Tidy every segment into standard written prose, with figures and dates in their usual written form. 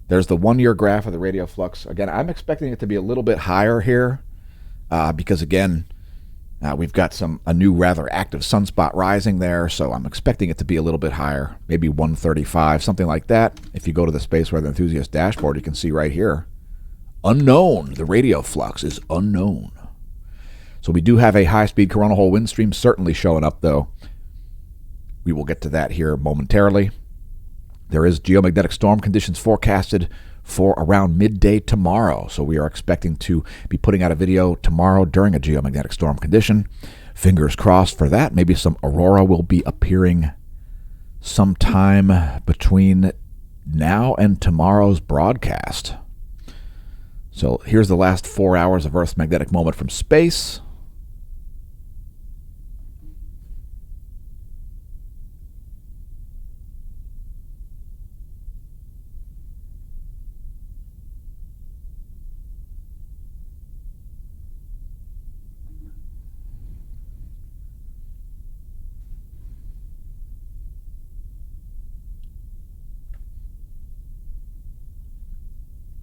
There's the 1-year graph of the radio flux. Again, I'm expecting it to be a little bit higher here because, again, we've got a new rather active sunspot rising there, so I'm expecting it to be a little bit higher, maybe 135, something like that. If you go to the Space Weather Enthusiast dashboard, you can see right here, unknown. The radio flux is unknown. So we do have a high-speed coronal hole wind stream certainly showing up, though. We will get to that here momentarily. There is geomagnetic storm conditions forecasted for around midday tomorrow. So we are expecting to be putting out a video tomorrow during a geomagnetic storm condition. Fingers crossed for that. Maybe some aurora will be appearing sometime between now and tomorrow's broadcast. So here's the last 4 hours of Earth's magnetic moment from space.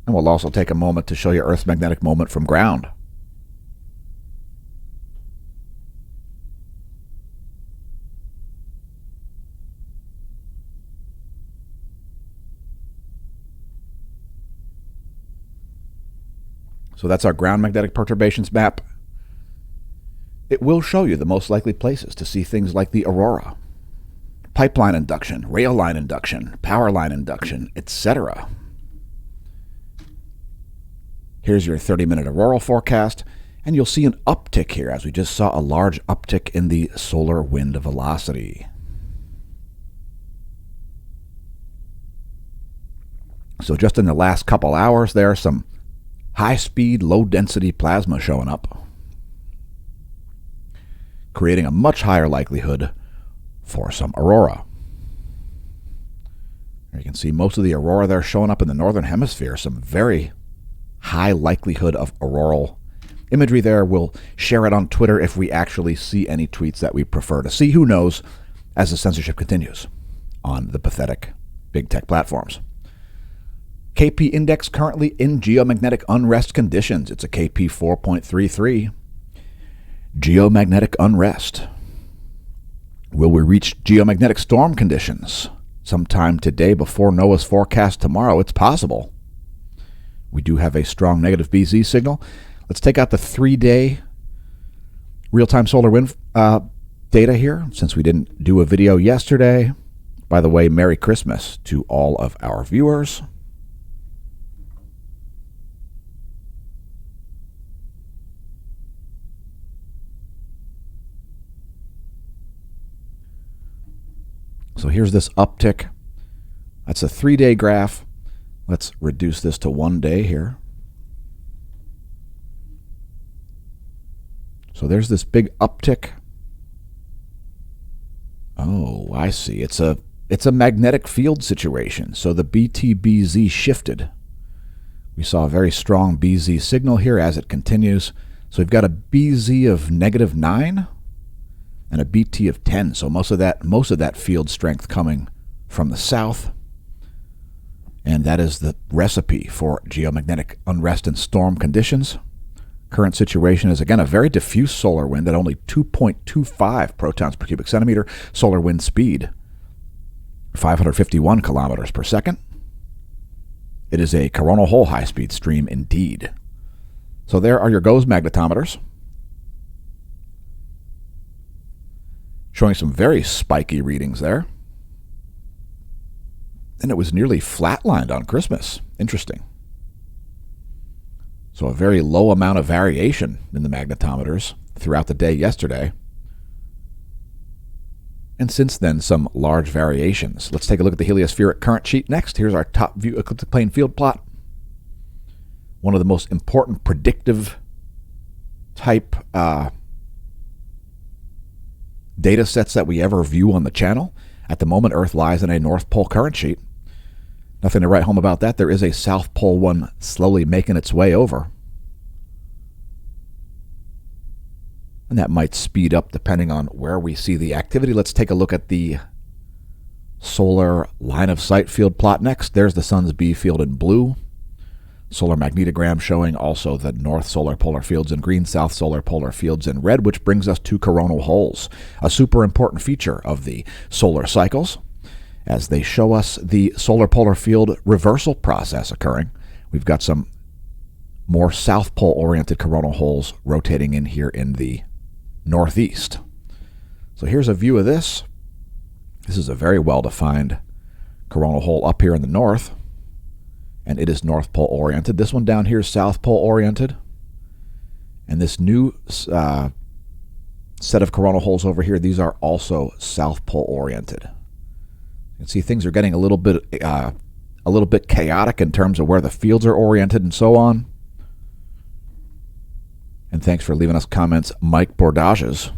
And we'll also take a moment to show you Earth's magnetic moment from ground. So that's our ground magnetic perturbations map. It will show you the most likely places to see things like the aurora, pipeline induction, rail line induction, power line induction, etc. Here's your 30-minute auroral forecast, and you'll see an uptick here as we just saw a large uptick in the solar wind velocity. So just in the last couple hours there, some high-speed, low-density plasma showing up, creating a much higher likelihood for some aurora. You can see most of the aurora there showing up in the northern hemisphere, some very high likelihood of auroral imagery there. We'll share it on Twitter if we actually see any tweets that we prefer to see. Who knows, as the censorship continues on the pathetic big tech platforms. KP index currently in geomagnetic unrest conditions. It's a KP 4.33. Geomagnetic unrest. Will we reach geomagnetic storm conditions sometime today before NOAA's forecast tomorrow? It's possible. We do have a strong negative BZ signal. Let's take out the 3-day real-time solar wind data here, since we didn't do a video yesterday. By the way, Merry Christmas to all of our viewers. So here's this uptick. That's a 3-day graph. Let's reduce this to 1 day here. So there's this big uptick. Oh, I see. It's a magnetic field situation. So the BT-BZ shifted. We saw a very strong BZ signal here as it continues. So we've got a BZ of -9 and a BT of 10. So most of that field strength coming from the south. And that is the recipe for geomagnetic unrest and storm conditions. Current situation is, again, a very diffuse solar wind at only 2.25 protons per cubic centimeter. Solar wind speed, 551 kilometers per second. It is a coronal hole high-speed stream indeed. So there are your GOES magnetometers, showing some very spiky readings there. And it was nearly flatlined on Christmas. Interesting. So a very low amount of variation in the magnetometers throughout the day yesterday. And since then, some large variations. Let's take a look at the heliospheric current sheet next. Here's our top view ecliptic plane field plot. One of the most important predictive type data sets that we ever view on the channel. At the moment, Earth lies in a North Pole current sheet. Nothing to write home about that. There is a South Pole one slowly making its way over. And that might speed up depending on where we see the activity. Let's take a look at the solar line of sight field plot next. There's the sun's B field in blue. Solar magnetogram showing also the north solar polar fields in green, south solar polar fields in red, which brings us to coronal holes, a super important feature of the solar cycles, as they show us the solar polar field reversal process occurring. We've got some more south pole oriented coronal holes rotating in here in the northeast. So here's a view of this. This is a very well defined coronal hole up here in the north, and it is north pole oriented. This one down here is south pole oriented, and this new set of coronal holes over here, these are also south pole oriented. You can see things are getting a little bit chaotic in terms of where the fields are oriented and so on. And thanks for leaving us comments, Mike Bordages.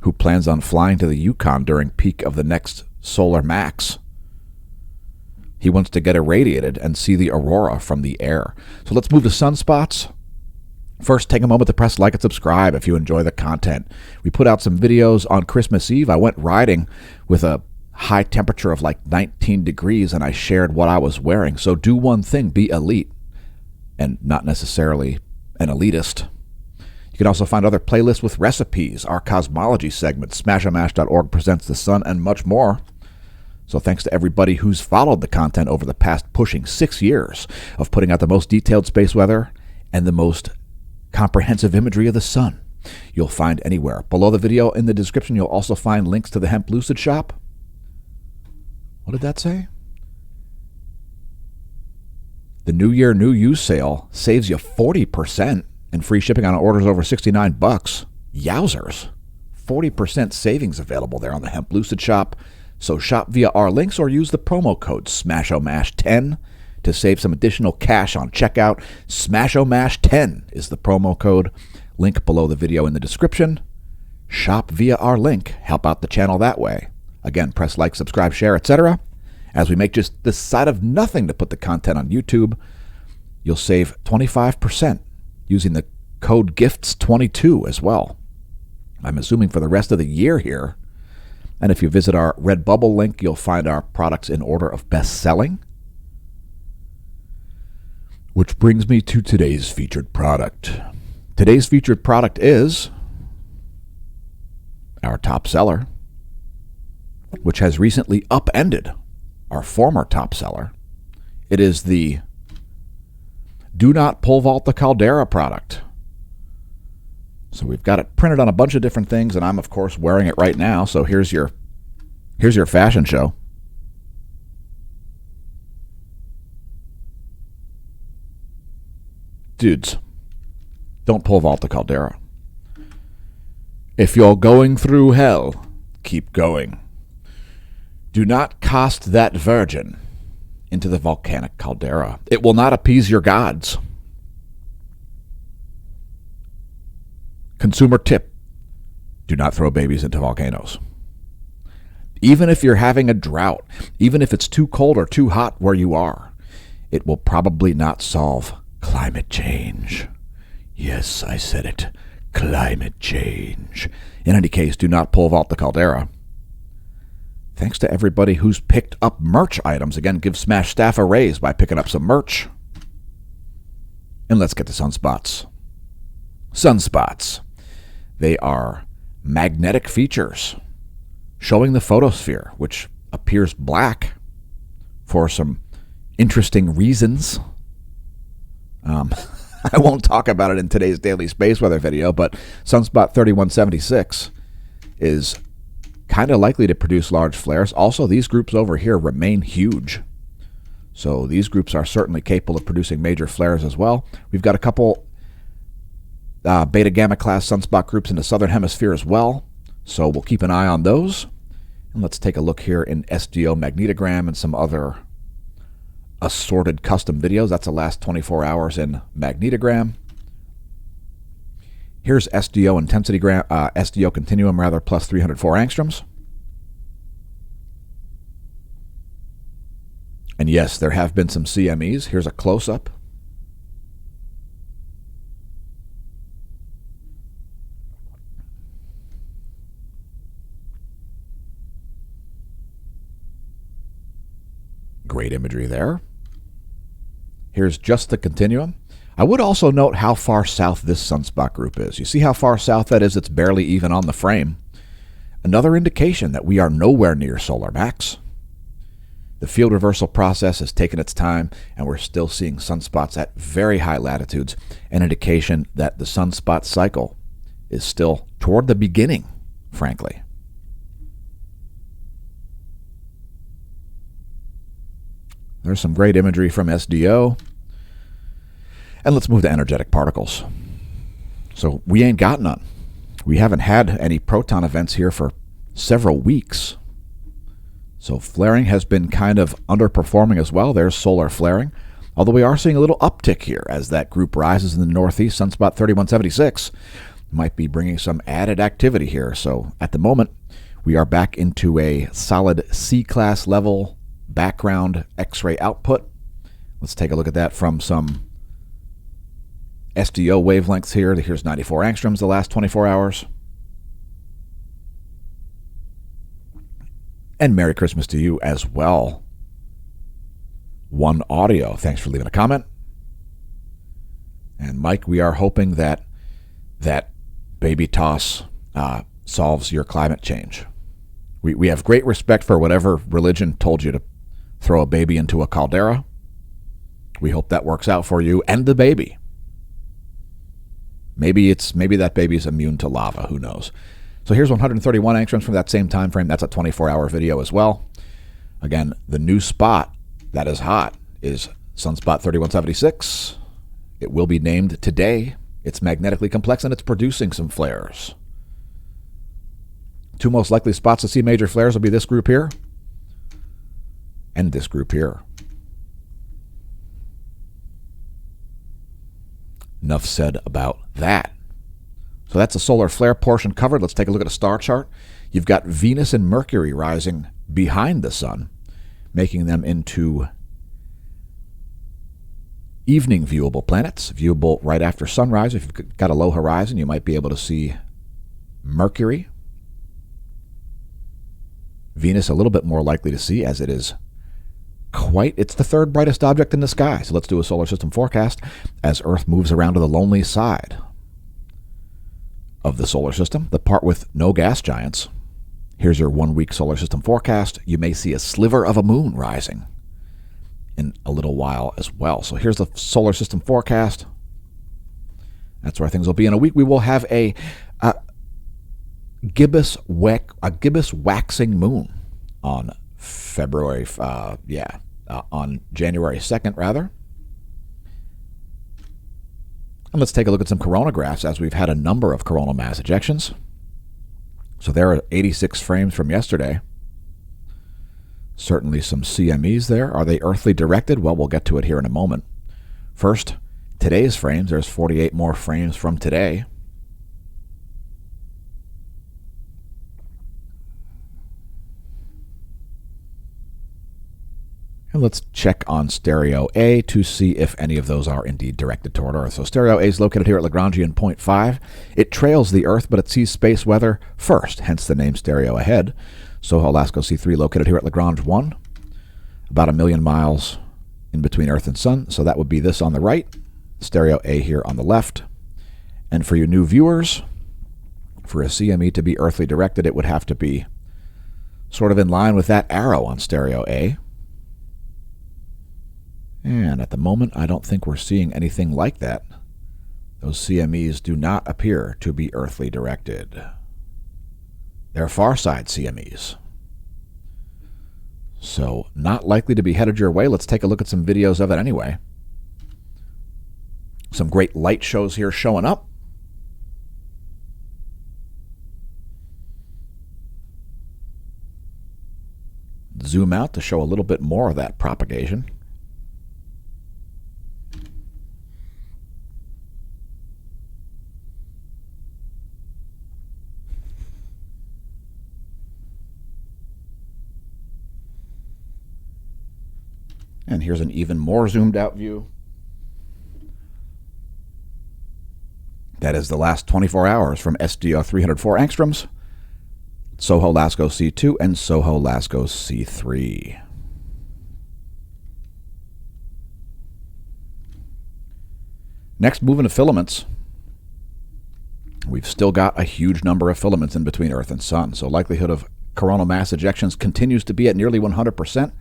Who plans on flying to the Yukon during peak of the next solar max. He wants to get irradiated and see the aurora from the air. So let's move to sunspots. First, take a moment to press like and subscribe if you enjoy the content. We put out some videos on Christmas Eve. I went riding with a high temperature of like 19 degrees, and I shared what I was wearing. So do one thing, be elite, and not necessarily an elitist. You can also find other playlists with recipes, our cosmology segment, smashomash.org presents the sun, and much more. So thanks to everybody who's followed the content over the past pushing 6 years of putting out the most detailed space weather and the most comprehensive imagery of the sun you'll find anywhere. Below the video in the description, you'll also find links to the Hemp Lucid shop. What did that say? The New Year, New You sale saves you 40% and free shipping on orders over $69. Yowzers. 40% savings available there on the Hemp Lucid shop. So shop via our links or use the promo code SMASHOMASH10 to save some additional cash on checkout. SMASHOMASH10 is the promo code. Link below the video in the description. Shop via our link. Help out the channel that way. Again, press like, subscribe, share, etc. As we make just this side of nothing to put the content on YouTube, you'll save 25% using the code GIFTS22 as well. I'm assuming for the rest of the year here. And if you visit our Redbubble link, you'll find our products in order of best selling. Which brings me to today's featured product. Today's featured product is our top seller, which has recently upended our former top seller. It is the Do Not Pole Vault the Caldera product. So we've got it printed on a bunch of different things, and I'm, of course, wearing it right now. So here's your fashion show. Dudes, don't pole vault the Caldera. If you're going through hell, keep going. Do not cast that virgin into the volcanic caldera. It will not appease your gods. Consumer tip: do not throw babies into volcanoes. Even if you're having a drought, even if it's too cold or too hot where you are, it will probably not solve climate change. Yes, I said it. Climate change. In any case, do not pole vault the caldera. Thanks to everybody who's picked up merch items. Again, give Smash staff a raise by picking up some merch. And let's get to sunspots. Sunspots. They are magnetic features showing the photosphere, which appears black for some interesting reasons. I won't talk about it in today's daily space weather video, but Sunspot 3176 is kind of likely to produce large flares. Also, these groups over here remain huge. So these groups are certainly capable of producing major flares as well. We've got a couple beta gamma class sunspot groups in the southern hemisphere as well. So we'll keep an eye on those. And let's take a look here in SDO magnetogram and some other assorted custom videos. That's the last 24 hours in magnetogram. Here's SDO intensity SDO continuum rather plus 304 angstroms. And yes, there have been some CMEs. Here's a close-up. great imagery there. Here's just the continuum. I would also note how far south this sunspot group is. You see how far south that is? It's barely even on the frame. Another indication that we are nowhere near solar max. The field reversal process has taken its time, and we're still seeing sunspots at very high latitudes, an indication that the sunspot cycle is still toward the beginning, frankly. There's some great imagery from SDO. And let's move to energetic particles. So we ain't got none. We haven't had any proton events here for several weeks. So flaring has been kind of underperforming as well. There's solar flaring. Although we are seeing a little uptick here as that group rises in the northeast. Sunspot 3176 might be bringing some added activity here. So at the moment, we are back into a solid C-class level background X-ray output. Let's take a look at that from some SDO wavelengths here. Here's 94 angstroms the last 24 hours. And Merry Christmas to you as well. One Audio, thanks for leaving a comment. And Mike, we are hoping that baby toss solves your climate change. We have great respect for whatever religion told you to throw a baby into a caldera. We hope that works out for you and the baby. Maybe that baby's immune to lava. Who knows? So here's 131 angstroms from that same time frame. That's a 24-hour video as well. Again, the new spot that is hot is Sunspot 3176. It will be named today. It's magnetically complex and it's producing some flares. Two most likely spots to see major flares will be this group here and this group here. Enough said about that. So that's the solar flare portion covered. Let's take a look at a star chart. You've got Venus and Mercury rising behind the sun, making them into evening viewable planets, viewable right after sunrise. If you've got a low horizon, you might be able to see Mercury. Venus a little bit more likely to see, as it is it's the third brightest object in the sky. So let's do a solar system forecast as Earth moves around to the lonely side of the solar system, the part with no gas giants. Here's your 1 week solar system forecast. You may see a sliver of a moon rising in a little while as well. So here's the solar system forecast. That's where things will be. In a week, we will have a gibbous waxing moon on on January 2nd, rather. And let's take a look at some coronagraphs, as we've had a number of coronal mass ejections. So there are 86 frames from yesterday. Certainly some CMEs there. Are they earthly directed? Well, we'll get to it here in a moment. First, today's frames. There's 48 more frames from today. And let's check on stereo A to see if any of those are indeed directed toward Earth. So stereo A is located here at Lagrangian point 5. It trails the Earth, but it sees space weather first, hence the name stereo ahead. Soho Lasco C3 located here at Lagrange 1, about 1 million miles in between Earth and Sun. So that would be this on the right, stereo A here on the left. And for you new viewers, for a CME to be earthly directed, it would have to be sort of in line with that arrow on stereo A. And at the moment, I don't think we're seeing anything like that. Those CMEs do not appear to be earthly directed. They're far side CMEs. So not likely to be headed your way. Let's take a look at some videos of it anyway. Some great light shows here showing up. Zoom out to show a little bit more of that propagation. And here's an even more zoomed out view. That is the last 24 hours from SDO 304 angstroms, Soho Lasco C2, and Soho Lasco C3. Next, moving to filaments. We've still got a huge number of filaments in between Earth and Sun, so likelihood of coronal mass ejections continues to be at nearly 100%.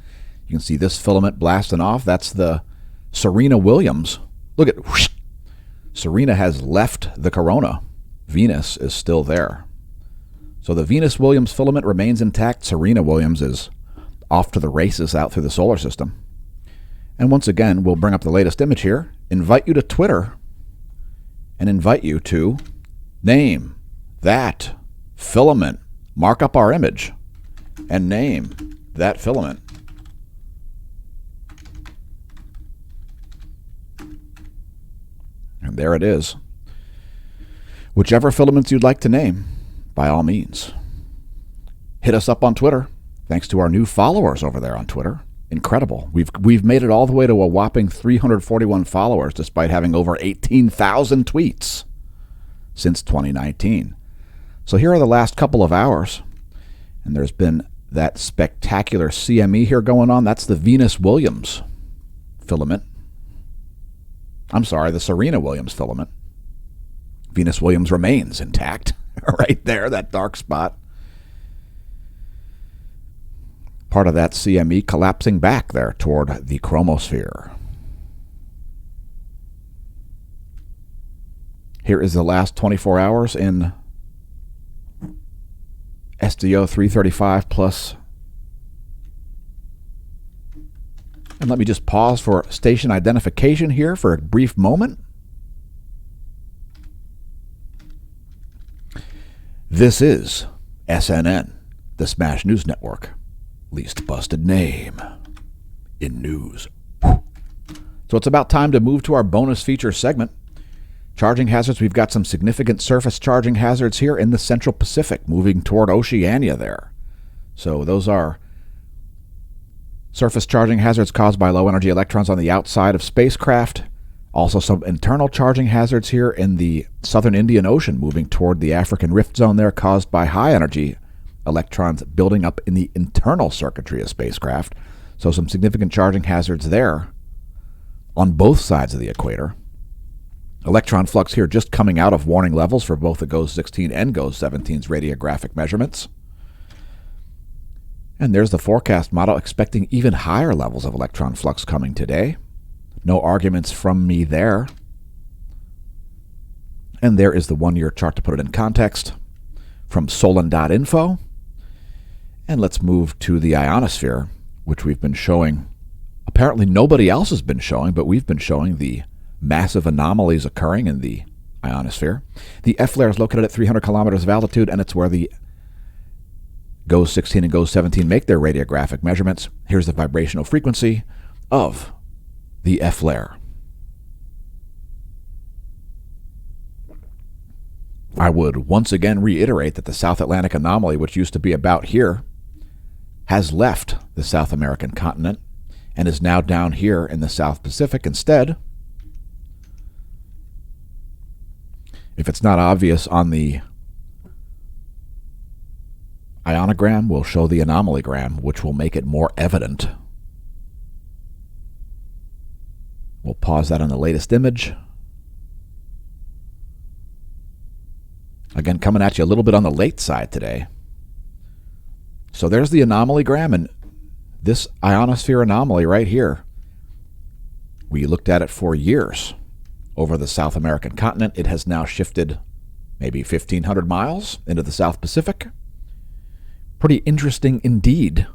You can see this filament blasting off. That's the Serena Williams. Look at whoosh. Serena has left the corona. Venus is still there. So the Venus-Williams filament remains intact. Serena Williams is off to the races out through the solar system. And once again, we'll bring up the latest image here, invite you to Twitter, and invite you to name that filament. Mark up our image and name that filament. And there it is. Whichever filaments you'd like to name, by all means. Hit us up on Twitter. Thanks to our new followers over there on Twitter. Incredible. We've made it all the way to a whopping 341 followers despite having over 18,000 tweets since 2019. So here are the last couple of hours, and there's been that spectacular CME here going on. That's the Venus-Williams filament. I'm sorry, the Serena Williams filament. Venus-Williams remains intact right there, that dark spot. Part of that CME collapsing back there toward the chromosphere. Here is the last 24 hours in SDO 335 plus. And let me just pause for station identification here for a brief moment. This is SNN, the Smash News Network. Least busted name in news. So it's about time to move to our bonus feature segment. Charging hazards. We've got some significant surface charging hazards here in the Central Pacific, moving toward Oceania there. So those are surface charging hazards caused by low-energy electrons on the outside of spacecraft. Also some internal charging hazards here in the southern Indian Ocean, moving toward the African Rift Zone there, caused by high-energy electrons building up in the internal circuitry of spacecraft. So some significant charging hazards there on both sides of the equator. Electron flux here just coming out of warning levels for both the GOES 16 and GOES 17's radiographic measurements. And there's the forecast model expecting even higher levels of electron flux coming today. No arguments from me there. And there is the one-year chart to put it in context from Solon.info. And let's move to the ionosphere, which we've been showing. Apparently nobody else has been showing, but we've been showing the massive anomalies occurring in the ionosphere. The F flare is located at 300 kilometers of altitude, and it's where the GOES 16 and GOES 17 make their radiographic measurements. Here's the vibrational frequency of the F flare. I would once again reiterate that the South Atlantic anomaly, which used to be about here, has left the South American continent and is now down here in the South Pacific instead. If it's not obvious on the ionogram, we'll show the anomalygram, which will make it more evident. We'll pause that on the latest image. Again, coming at you a little bit on the late side today. So there's the anomalygram, and this ionosphere anomaly right here, we looked at it for years over the South American continent. It has now shifted maybe 1,500 miles into the South Pacific. Pretty interesting indeed.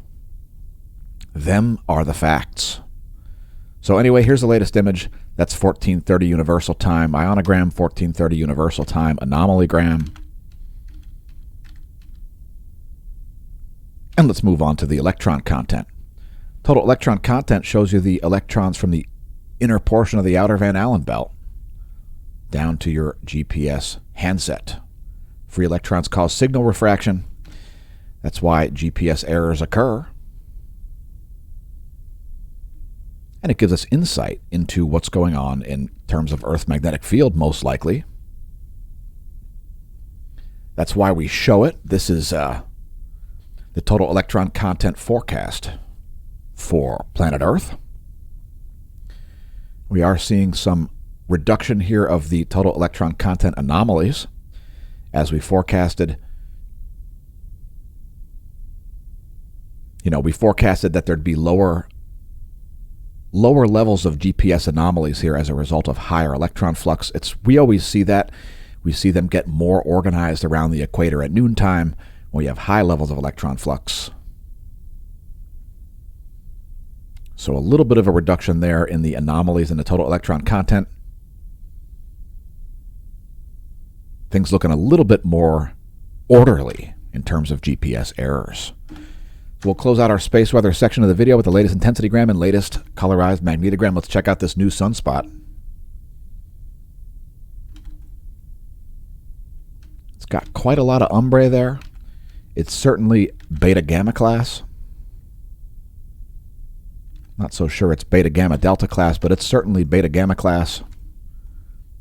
Them are the facts. So anyway, here's the latest image. That's 1430 Universal Time. Ionogram, 1430 Universal Time. Anomalygram. And let's move on to the electron content. Total electron content shows you the electrons from the inner portion of the outer Van Allen belt down to your GPS handset. Free electrons cause signal refraction. That's why GPS errors occur. And it gives us insight into what's going on in terms of Earth's magnetic field, most likely. That's why we show it. This is the total electron content forecast for planet Earth. We are seeing some reduction here of the total electron content anomalies, as we forecasted. We forecasted that there'd be lower levels of GPS anomalies here as a result of higher electron flux. We always see that. We see them get more organized around the equator at noontime when you have high levels of electron flux. So a little bit of a reduction there in the anomalies in the total electron content. Things looking a little bit more orderly in terms of GPS errors. We'll close out our space weather section of the video with the latest intensitygram and latest colorized magnetogram. Let's check out this new sunspot. It's got quite a lot of ombre there. It's certainly beta gamma class. Not so sure it's beta gamma delta class, but it's certainly beta gamma class.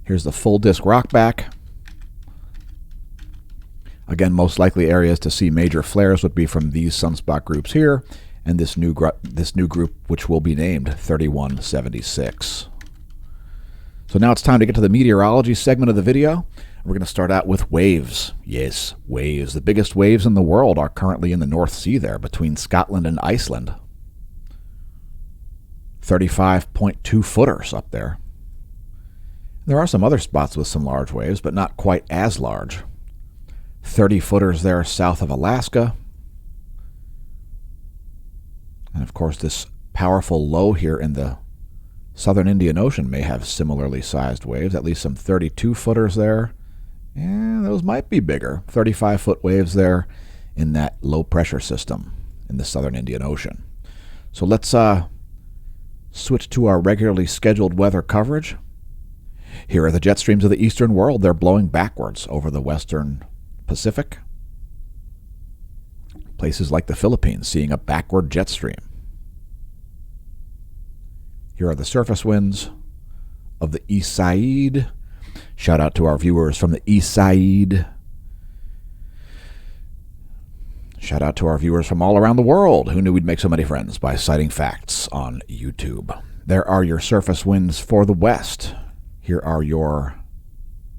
Here's the full disk rockback. Again, most likely areas to see major flares would be from these sunspot groups here and this new group, which will be named 3176. So now it's time to get to the meteorology segment of the video. We're going to start out with waves. Yes, waves. The biggest waves in the world are currently in the North Sea there between Scotland and Iceland. 35.2 footers up there. There are some other spots with some large waves, but not quite as large. 30 footers there south of Alaska. And of course, this powerful low here in the southern Indian Ocean may have similarly sized waves, at least some 32 footers there. And those might be bigger. 35-foot waves there in that low pressure system in the southern Indian Ocean. So let's switch to our regularly scheduled weather coverage. Here are the jet streams of the eastern world. They're blowing backwards over the western Pacific. Places like the Philippines seeing a backward jet stream. Here are the surface winds of the east side. Shout out to our viewers from the east side. Shout out to our viewers from all around the world. Who knew we'd make so many friends by citing facts on YouTube? There are your surface winds for the west. Here are your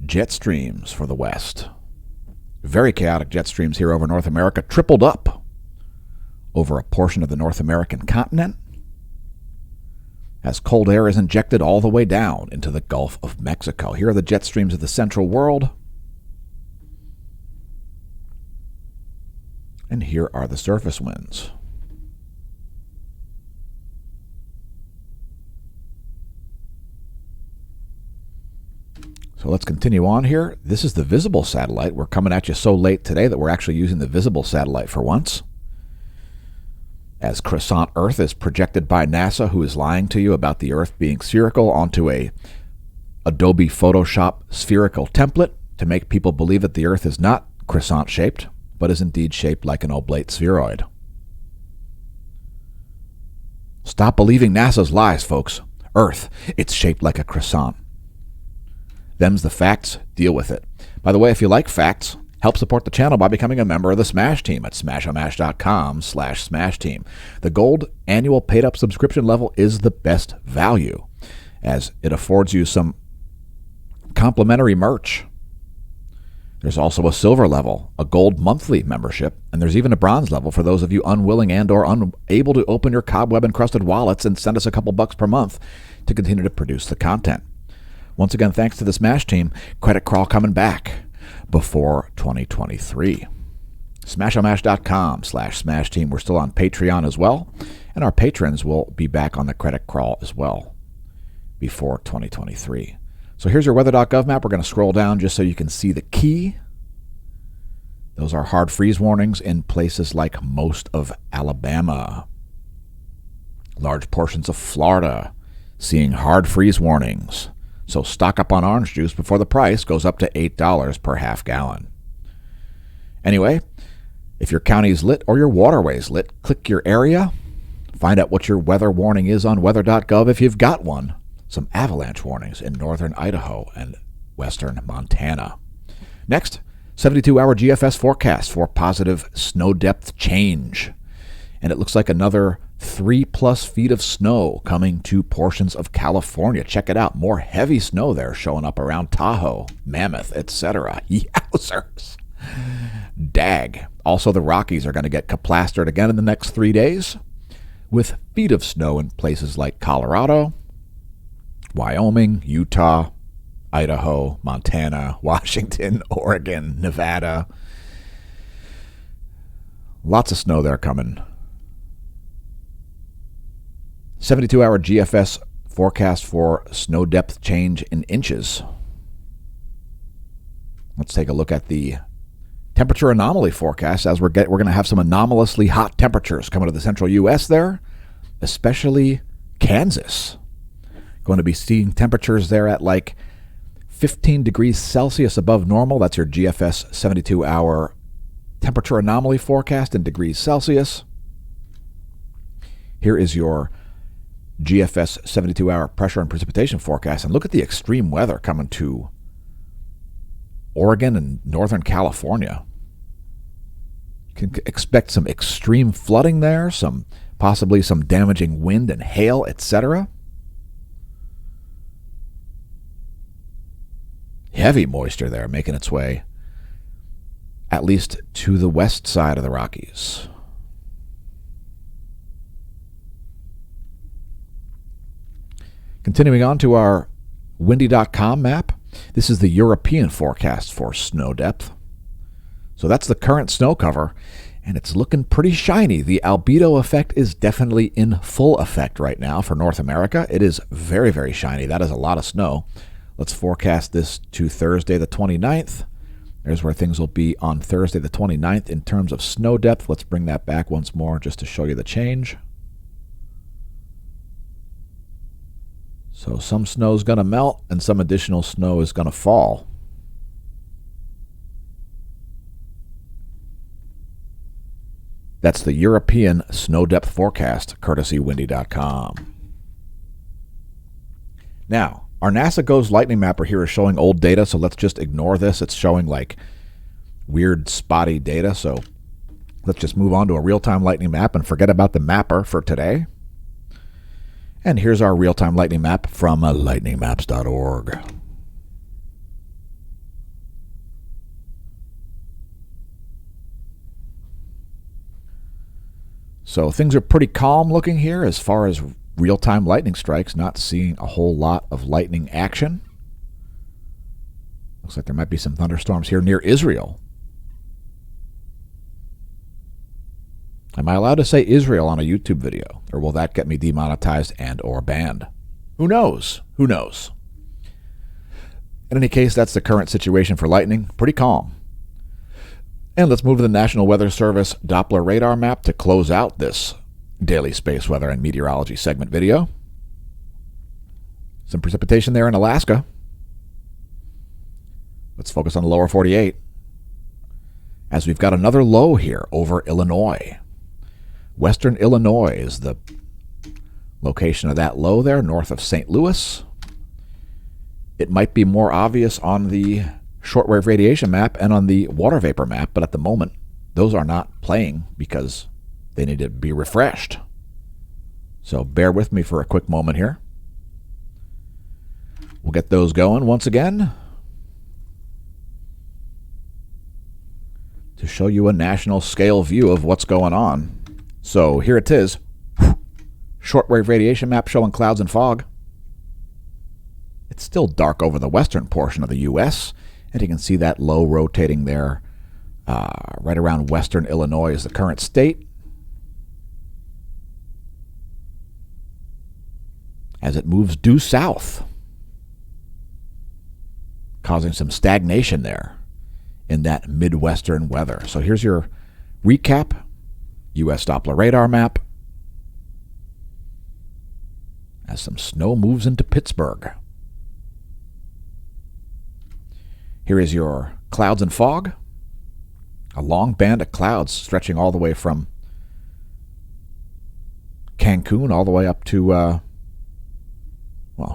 jet streams for the west. Very chaotic jet streams here over North America, tripled up over a portion of the North American continent as cold air is injected all the way down into the Gulf of Mexico. Here are the jet streams of the central world. And here are the surface winds. So let's continue on here. This is the visible satellite. We're coming at you so late today that we're actually using the visible satellite for once. As Croissant Earth is projected by NASA, who is lying to you about the Earth being spherical, onto a Adobe Photoshop spherical template to make people believe that the Earth is not croissant-shaped, but is indeed shaped like an oblate spheroid. Stop believing NASA's lies, folks. Earth, it's shaped like a croissant. Them's the facts. Deal with it. By the way, if you like facts, help support the channel by becoming a member of the Smash Team at smashomash.com/Smash Team. The gold annual paid-up subscription level is the best value, as it affords you some complimentary merch. There's also a silver level, a gold monthly membership, and there's even a bronze level for those of you unwilling and or unable to open your cobweb-encrusted wallets and send us a couple bucks per month to continue to produce the content. Once again, thanks to the Smash Team, Credit Crawl coming back before 2023. Smashomash.com/Smash Team. We're still on Patreon as well, and our patrons will be back on the Credit Crawl as well before 2023. So here's your weather.gov map. We're going to scroll down just so you can see the key. Those are hard freeze warnings in places like most of Alabama. Large portions of Florida seeing hard freeze warnings. So stock up on orange juice before the price goes up to $8 per half gallon. Anyway, if your county is lit or your waterway is lit, click your area. Find out what your weather warning is on weather.gov if you've got one. Some avalanche warnings in northern Idaho and western Montana. Next, 72-hour GFS forecast for positive snow depth change. And it looks like another 3+ feet of snow coming to portions of California. Check it out. More heavy snow there showing up around Tahoe, Mammoth, etc. Yowzers. Dag. Also, the Rockies are going to get kaplastered again in the next 3 days with feet of snow in places like Colorado, Wyoming, Utah, Idaho, Montana, Washington, Oregon, Nevada. Lots of snow there coming. 72-hour GFS forecast for snow depth change in inches. Let's take a look at the temperature anomaly forecast as we're going to have some anomalously hot temperatures coming to the central U.S. there, especially Kansas. Going to be seeing temperatures there at like 15 degrees Celsius above normal. That's your GFS 72-hour temperature anomaly forecast in degrees Celsius. Here is your GFS 72-hour pressure and precipitation forecast. And look at the extreme weather coming to Oregon and Northern California. You can expect some extreme flooding there, possibly some damaging wind and hail, etc. Heavy moisture there making its way at least to the west side of the Rockies. Continuing on to our windy.com map. This is the European forecast for snow depth. So that's the current snow cover, and it's looking pretty shiny. The albedo effect is definitely in full effect right now for North America. It is very, very shiny. That is a lot of snow. Let's forecast this to Thursday the 29th. There's where things will be on Thursday the 29th in terms of snow depth. Let's bring that back once more just to show you the change. So some snow is going to melt and some additional snow is going to fall. That's the European snow depth forecast, courtesy windy.com. Now, our NASA GOES lightning mapper here is showing old data, so let's just ignore this. It's showing like weird spotty data, so let's just move on to a real-time lightning map and forget about the mapper for today. And here's our real-time lightning map from lightningmaps.org. So things are pretty calm looking here as far as real-time lightning strikes, not seeing a whole lot of lightning action. Looks like there might be some thunderstorms here near Israel. Am I allowed to say Israel on a YouTube video, or will that get me demonetized and or banned? Who knows? Who knows? In any case, that's the current situation for lightning. Pretty calm. And let's move to the National Weather Service Doppler radar map to close out this daily space weather and meteorology segment video. Some precipitation there in Alaska. Let's focus on the lower 48, as we've got another low here over Illinois. Western Illinois is the location of that low there, north of St. Louis. It might be more obvious on the shortwave radiation map and on the water vapor map, but at the moment, those are not playing because they need to be refreshed. So bear with me for a quick moment here. We'll get those going once again to show you a national scale view of what's going on. So here it is. Shortwave radiation map showing clouds and fog. It's still dark over the western portion of the U.S., and you can see that low rotating there right around western Illinois is the current state. As it moves due south, causing some stagnation there in that Midwestern weather. So here's your recap, U.S. Doppler radar map, as some snow moves into Pittsburgh. Here is your clouds and fog, a long band of clouds stretching all the way from Cancun all the way up to, well,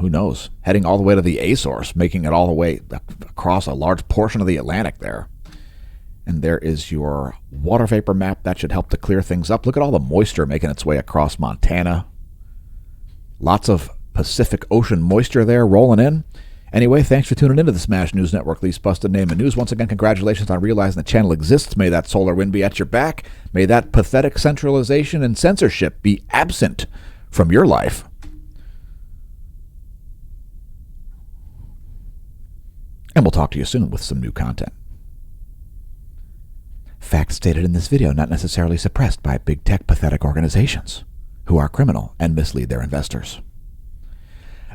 who knows, heading all the way to the Azores, making it all the way across a large portion of the Atlantic there. And there is your water vapor map. That should help to clear things up. Look at all the moisture making its way across Montana. Lots of Pacific Ocean moisture there rolling in. Anyway, thanks for tuning into the Smash News Network, least busted name in news. Once again, congratulations on realizing the channel exists. May that solar wind be at your back. May that pathetic centralization and censorship be absent from your life. And we'll talk to you soon with some new content. Facts stated in this video not necessarily suppressed by big tech pathetic organizations who are criminal and mislead their investors.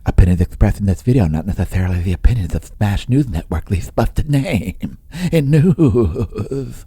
Opinions expressed in this video not necessarily the opinions of Smash News Network, least busted name in news.